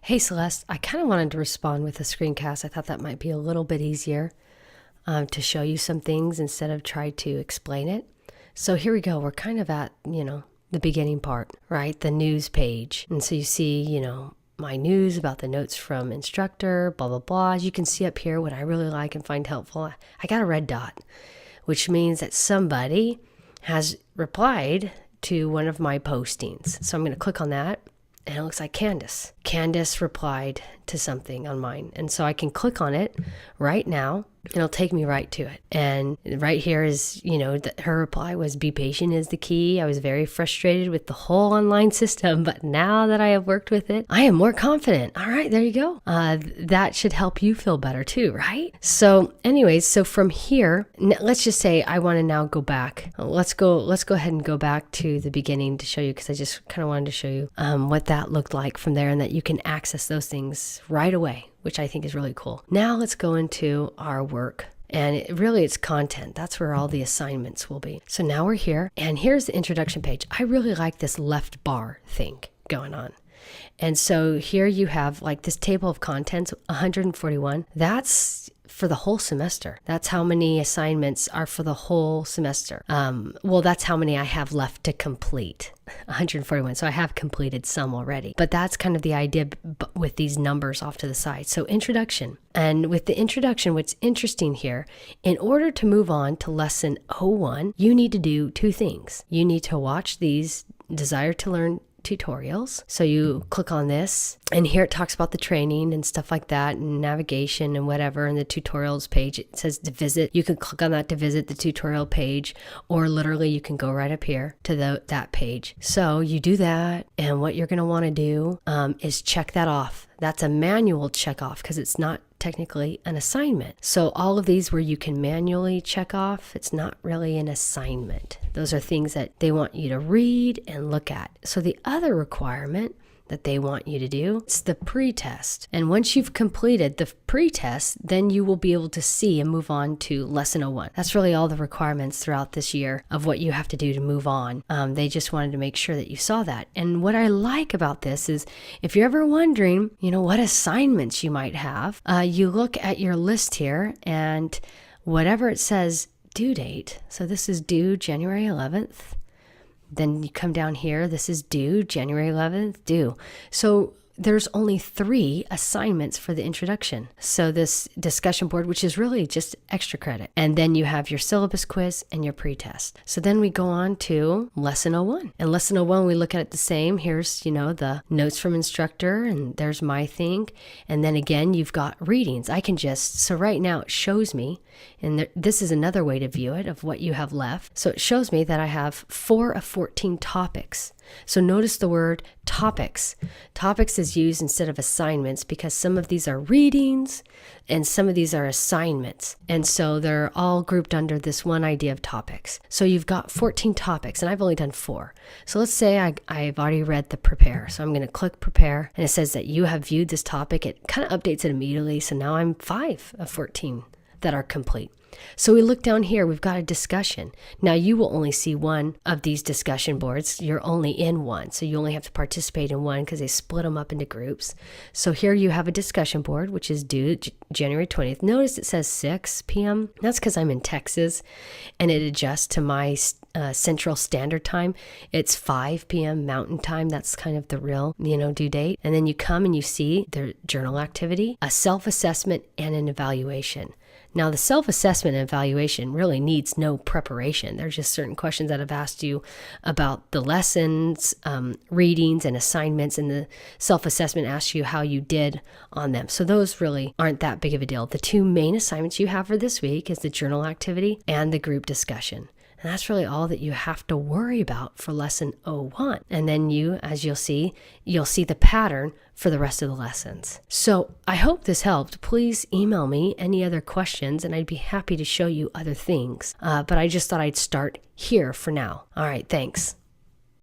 Hey Celeste, I kind of wanted to respond with a screencast. I thought that might be a little bit easier to show you some things instead of try to explain it. So here we go. We're kind of at, the beginning part, right? The news page. And so you see, my news about the notes from instructor, blah, blah, blah. As you can see up here, what I really like and find helpful, I got a red dot, which means that somebody has replied to one of my postings. So I'm going to click on that. And it looks like Candace. Candace replied to something on mine. And so I can click on it right now. And it'll take me right to it. And right here is, her reply was, "Be patient is the key. I was very frustrated with the whole online system, but now that I have worked with it, I am more confident." All right, there you go. That should help you feel better too, right? So anyways, so from here, let's just say I want to now go back. Let's go ahead and go back to the beginning to show you, because I just kind of wanted to show you what that looked like from there, and that you can access those things right away, which I think is really cool. Now let's go into our work. And it's content. That's where all the assignments will be. So now we're here, and here's the introduction page. I really like this left bar thing going on. And so here you have like this table of contents, 141. That's for the whole semester. That's how many assignments are for the whole semester. That's how many I have left to complete. 141. So I have completed some already. But that's kind of the idea with these numbers off to the side. So introduction. And with the introduction, what's interesting here, in order to move on to lesson 01, you need to do two things. You need to watch these Desire to Learn tutorials. So you click on this, and here it talks about the training and stuff like that, and navigation and whatever. And the tutorials page, it says to visit. You can click on that to visit the tutorial page, or literally you can go right up here to that page. So you do that, and what you're going to want to do is check that off. That's a manual check off because it's not technically an assignment. So all of these where you can manually check off, it's not really an assignment. Those are things that they want you to read and look at. So the other requirement that they want you to do, it's the pre-test. And once you've completed the pre-test, then you will be able to see and move on to lesson 01. That's really all the requirements throughout this year of what you have to do to move on. They just wanted to make sure that you saw that. And what I like about this is, if you're ever wondering, what assignments you might have, you look at your list here, and whatever it says due date. So this is due January 11th. Then you come down here, this is due January 11th, due. So there's only 3 assignments for the introduction. So this discussion board, which is really just extra credit. And then you have your syllabus quiz and your pre-test. So then we go on to lesson 01. And lesson 01, we look at it the same. Here's, the notes from instructor, and there's my thing. And then again, you've got readings. So right now it shows me, and this is another way to view it, of what you have left. So it shows me that I have 4 of 14 topics. So notice the word topics. Topics is used instead of assignments because some of these are readings and some of these are assignments. And so they're all grouped under this one idea of topics. So you've got 14 topics, and I've only done 4. So let's say I've already read the prepare. So I'm going to click prepare, and it says that you have viewed this topic. It kind of updates it immediately. So now I'm 5 of 14 that are complete. So we look down here, we've got a discussion. Now you will only see one of these discussion boards. You're only in one. So you only have to participate in one because they split them up into groups. So here you have a discussion board, which is due January 20th. Notice it says 6 p.m. That's because I'm in Texas, and it adjusts to my Central Standard Time. It's 5 p.m. Mountain Time. That's kind of the real, due date. And then you come and you see their journal activity, a self-assessment, and an evaluation. Now, the self-assessment and evaluation really needs no preparation. There's just certain questions that I've asked you about the lessons, readings, and assignments, and the self-assessment asks you how you did on them. So those really aren't that big of a deal. The 2 main assignments you have for this week is the journal activity and the group discussion. And that's really all that you have to worry about for lesson 01. And then as you'll see the pattern for the rest of the lessons. So I hope this helped. Please email me any other questions, and I'd be happy to show you other things. But I just thought I'd start here for now. All right, thanks.